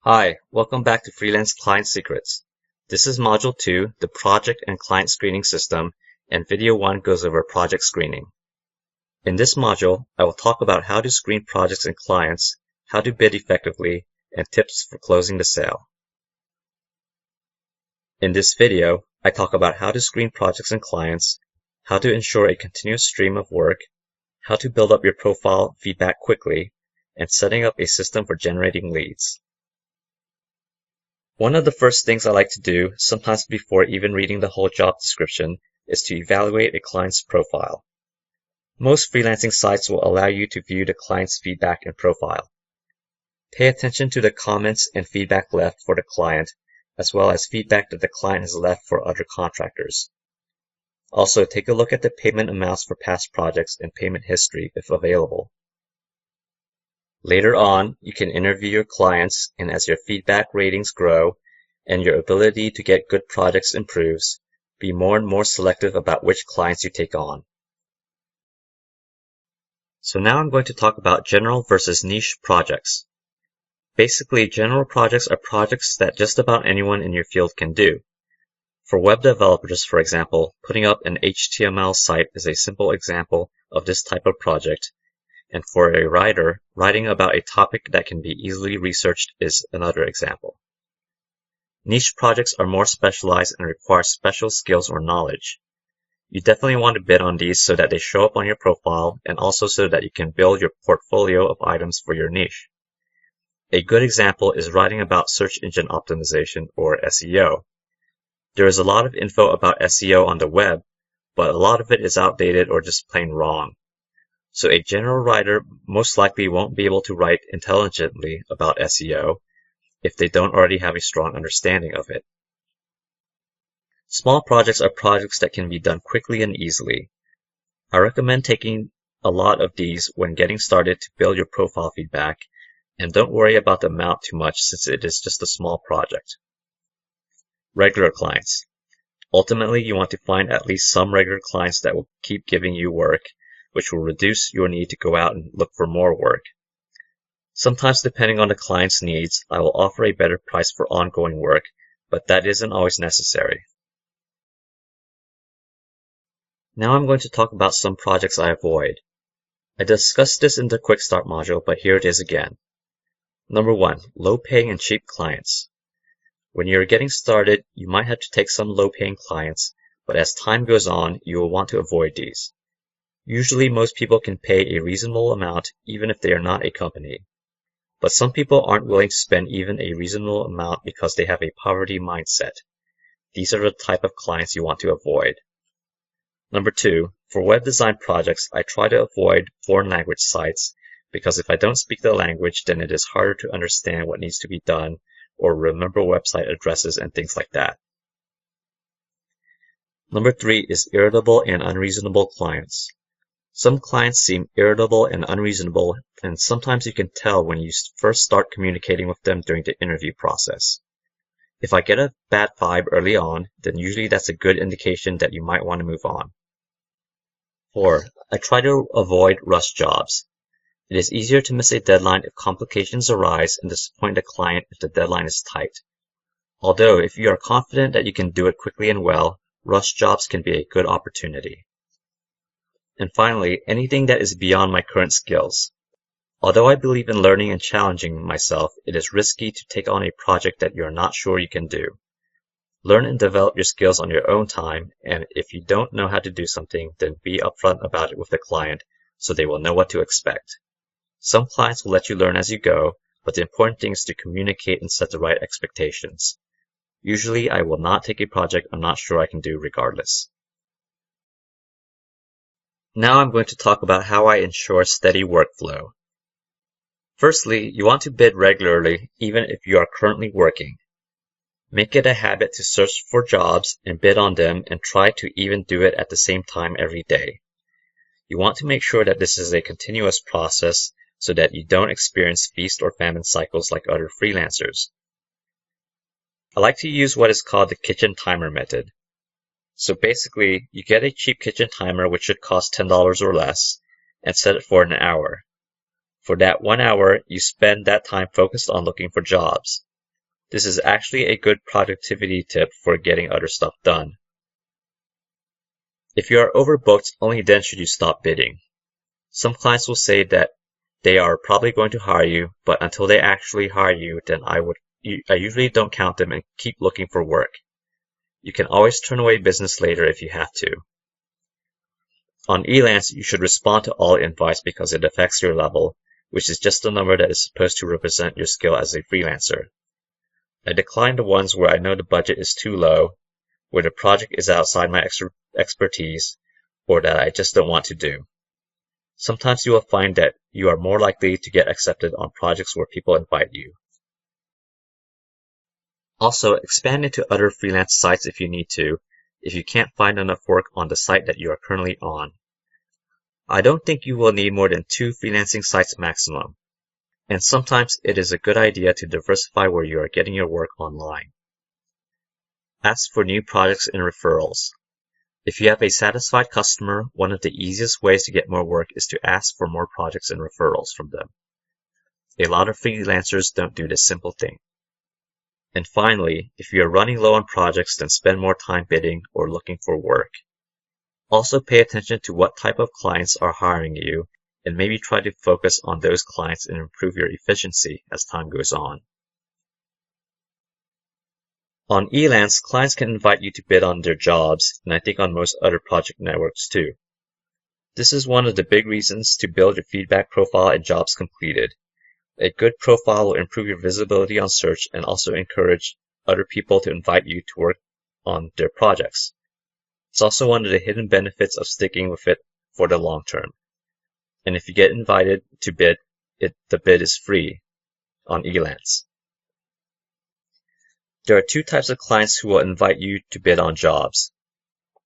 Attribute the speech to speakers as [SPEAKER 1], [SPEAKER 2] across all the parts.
[SPEAKER 1] Hi, welcome back to Freelance Client Secrets. This is Module 2, the Project and Client Screening System, and Video 1 goes over project screening. In this module, I will talk about how to screen projects and clients, how to bid effectively, and tips for closing the sale. In this video, I talk about how to screen projects and clients, how to ensure a continuous stream of work, how to build up your profile feedback quickly, and setting up a system for generating leads. One of the first things I like to do, sometimes before even reading the whole job description, is to evaluate a client's profile. Most freelancing sites will allow you to view the client's feedback and profile. Pay attention to the comments and feedback left for the client, as well as feedback that the client has left for other contractors. Also, take a look at the payment amounts for past projects and payment history if available. Later on, you can interview your clients, and as your feedback ratings grow and your ability to get good projects improves, be more and more selective about which clients you take on. So now I'm going to talk about general versus niche projects. Basically, general projects are projects that just about anyone in your field can do. For web developers, for example, putting up an HTML site is a simple example of this type of project. And for a writer, writing about a topic that can be easily researched is another example. Niche projects are more specialized and require special skills or knowledge. You definitely want to bid on these so that they show up on your profile and also so that you can build your portfolio of items for your niche. A good example is writing about search engine optimization or SEO. There is a lot of info about SEO on the web, but a lot of it is outdated or just plain wrong. So a general writer most likely won't be able to write intelligently about SEO if they don't already have a strong understanding of it. Small projects are projects that can be done quickly and easily. I recommend taking a lot of these when getting started to build your profile feedback, and don't worry about the amount too much since it is just a small project. Regular clients. Ultimately, you want to find at least some regular clients that will keep giving you work, which will reduce your need to go out and look for more work. Sometimes, depending on the client's needs, I will offer a better price for ongoing work, but that isn't always necessary. Now I'm going to talk about some projects I avoid. I discussed this in the Quick Start module, but here it is again. Number 1, low-paying and cheap clients. When you're getting started, you might have to take some low-paying clients, but as time goes on, you will want to avoid these. Usually most people can pay a reasonable amount even if they are not a company. But some people aren't willing to spend even a reasonable amount because they have a poverty mindset. These are the type of clients you want to avoid. Number 2, for web design projects, I try to avoid foreign language sites because if I don't speak the language, then it is harder to understand what needs to be done or remember website addresses and things like that. Number 3 is irritable and unreasonable clients. Some clients seem irritable and unreasonable, and sometimes you can tell when you first start communicating with them during the interview process. If I get a bad vibe early on, then usually that's a good indication that you might want to move on. 4. I try to avoid rush jobs. It is easier to miss a deadline if complications arise and disappoint the client if the deadline is tight. Although, if you are confident that you can do it quickly and well, rush jobs can be a good opportunity. And finally, anything that is beyond my current skills. Although I believe in learning and challenging myself, it is risky to take on a project that you are not sure you can do. Learn and develop your skills on your own time, and if you don't know how to do something, then be upfront about it with the client so they will know what to expect. Some clients will let you learn as you go, but the important thing is to communicate and set the right expectations. Usually, I will not take a project I'm not sure I can do regardless. Now I'm going to talk about how I ensure steady workflow. Firstly, you want to bid regularly even if you are currently working. Make it a habit to search for jobs and bid on them and try to even do it at the same time every day. You want to make sure that this is a continuous process so that you don't experience feast or famine cycles like other freelancers. I like to use what is called the kitchen timer method. So basically, you get a cheap kitchen timer which should cost $10 or less and set it for an hour. For that 1 hour, you spend that time focused on looking for jobs. This is actually a good productivity tip for getting other stuff done. If you are overbooked, only then should you stop bidding. Some clients will say that they are probably going to hire you, but until they actually hire you, then I usually don't count them and keep looking for work. You can always turn away business later if you have to. On Elance, you should respond to all invites because it affects your level, which is just the number that is supposed to represent your skill as a freelancer. I decline the ones where I know the budget is too low, where the project is outside my expertise, or that I just don't want to do. Sometimes you will find that you are more likely to get accepted on projects where people invite you. Also, expand into other freelance sites if you need to, if you can't find enough work on the site that you are currently on. I don't think you will need more than 2 freelancing sites maximum, and sometimes it is a good idea to diversify where you are getting your work online. Ask for new projects and referrals. If you have a satisfied customer, one of the easiest ways to get more work is to ask for more projects and referrals from them. A lot of freelancers don't do this simple thing. And finally, if you are running low on projects, then spend more time bidding or looking for work. Also pay attention to what type of clients are hiring you, and maybe try to focus on those clients and improve your efficiency as time goes on. On Elance, clients can invite you to bid on their jobs, and I think on most other project networks too. This is one of the big reasons to build your feedback profile and jobs completed. A good profile will improve your visibility on search and also encourage other people to invite you to work on their projects. It's also one of the hidden benefits of sticking with it for the long term. And if you get invited to bid, the bid is free on Elance. There are 2 types of clients who will invite you to bid on jobs.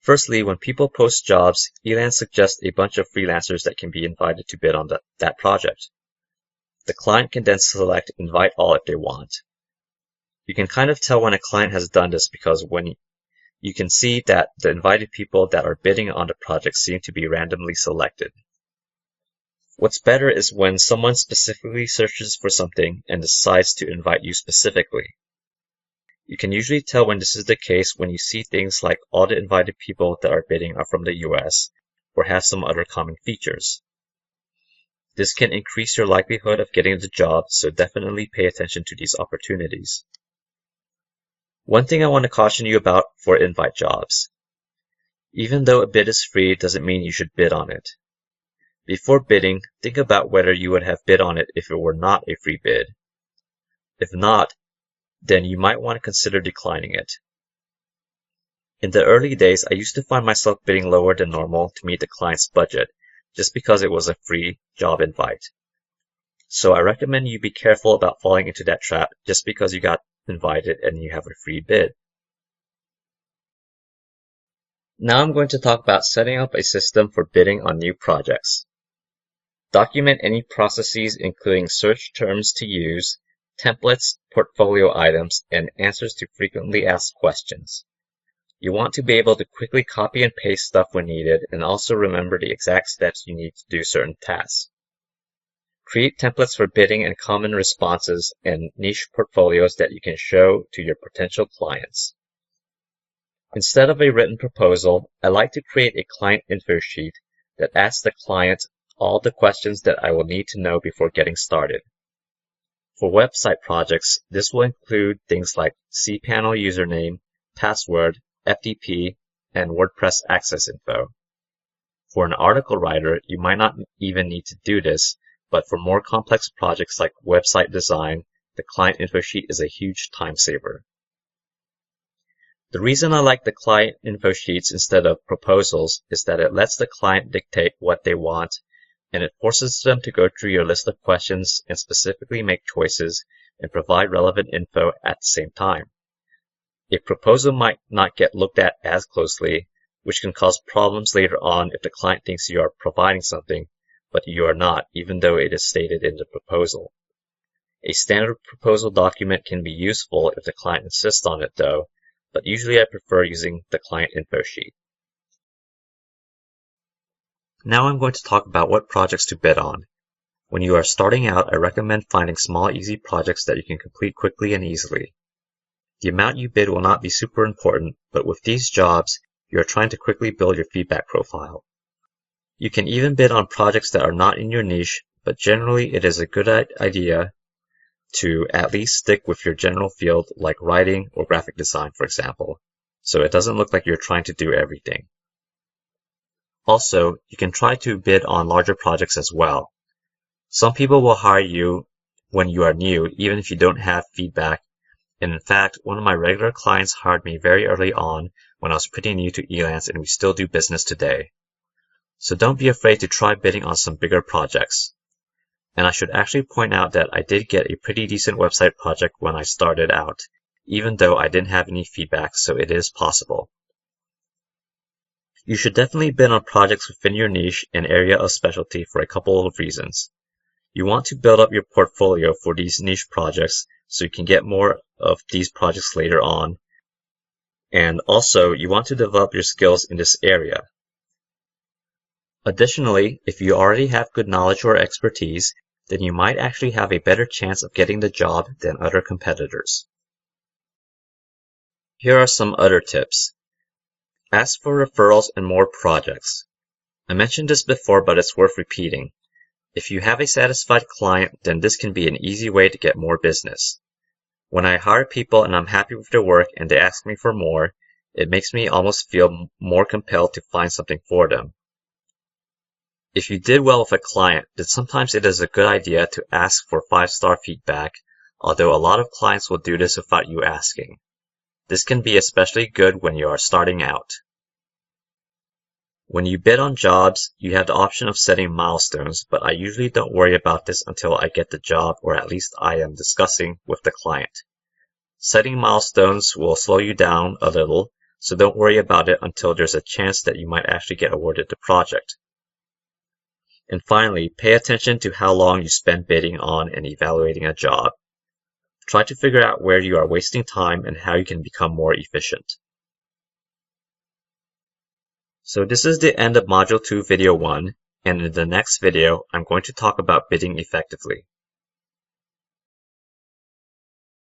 [SPEAKER 1] Firstly, when people post jobs, Elance suggests a bunch of freelancers that can be invited to bid on that project. The client can then select Invite All if they want. You can kind of tell when a client has done this because when you can see that the invited people that are bidding on the project seem to be randomly selected. What's better is when someone specifically searches for something and decides to invite you specifically. You can usually tell when this is the case when you see things like all the invited people that are bidding are from the US or have some other common features. This can increase your likelihood of getting the job, so definitely pay attention to these opportunities. One thing I want to caution you about for invite jobs. Even though a bid is free, doesn't mean you should bid on it. Before bidding, think about whether you would have bid on it if it were not a free bid. If not, then you might want to consider declining it. In the early days, I used to find myself bidding lower than normal to meet the client's budget, just because it was a free job invite. So I recommend you be careful about falling into that trap just because you got invited and you have a free bid. Now I'm going to talk about setting up a system for bidding on new projects. Document any processes including search terms to use, templates, portfolio items, and answers to frequently asked questions. You want to be able to quickly copy and paste stuff when needed and also remember the exact steps you need to do certain tasks. Create templates for bidding and common responses and niche portfolios that you can show to your potential clients. Instead of a written proposal, I like to create a client info sheet that asks the client all the questions that I will need to know before getting started. For website projects, this will include things like cPanel username, password, FTP, and WordPress access info. For an article writer, you might not even need to do this, but for more complex projects like website design, the client info sheet is a huge time saver. The reason I like the client info sheets instead of proposals is that it lets the client dictate what they want, and it forces them to go through your list of questions and specifically make choices and provide relevant info at the same time. A proposal might not get looked at as closely, which can cause problems later on if the client thinks you are providing something, but you are not, even though it is stated in the proposal. A standard proposal document can be useful if the client insists on it though, but usually I prefer using the client info sheet. Now I'm going to talk about what projects to bid on. When you are starting out, I recommend finding small, easy projects that you can complete quickly and easily. The amount you bid will not be super important, but with these jobs, you are trying to quickly build your feedback profile. You can even bid on projects that are not in your niche, but generally it is a good idea to at least stick with your general field like writing or graphic design, for example, so it doesn't look like you're trying to do everything. Also, you can try to bid on larger projects as well. Some people will hire you when you are new, even if you don't have feedback. And in fact, one of my regular clients hired me very early on when I was pretty new to Elance, and we still do business today. So don't be afraid to try bidding on some bigger projects. And I should actually point out that I did get a pretty decent website project when I started out, even though I didn't have any feedback, so it is possible. You should definitely bid on projects within your niche and area of specialty for a couple of reasons. You want to build up your portfolio for these niche projects so you can get more of these projects later on. And also, you want to develop your skills in this area. Additionally, if you already have good knowledge or expertise, then you might actually have a better chance of getting the job than other competitors. Here are some other tips. Ask for referrals and more projects. I mentioned this before, but it's worth repeating. If you have a satisfied client, then this can be an easy way to get more business. When I hire people and I'm happy with their work and they ask me for more, it makes me almost feel more compelled to find something for them. If you did well with a client, then sometimes it is a good idea to ask for 5-star feedback, although a lot of clients will do this without you asking. This can be especially good when you are starting out. When you bid on jobs, you have the option of setting milestones, but I usually don't worry about this until I get the job, or at least I am discussing with the client. Setting milestones will slow you down a little, so don't worry about it until there's a chance that you might actually get awarded the project. And finally, pay attention to how long you spend bidding on and evaluating a job. Try to figure out where you are wasting time and how you can become more efficient. So this is the end of Module 2 Video 1, and in the next video, I'm going to talk about bidding effectively.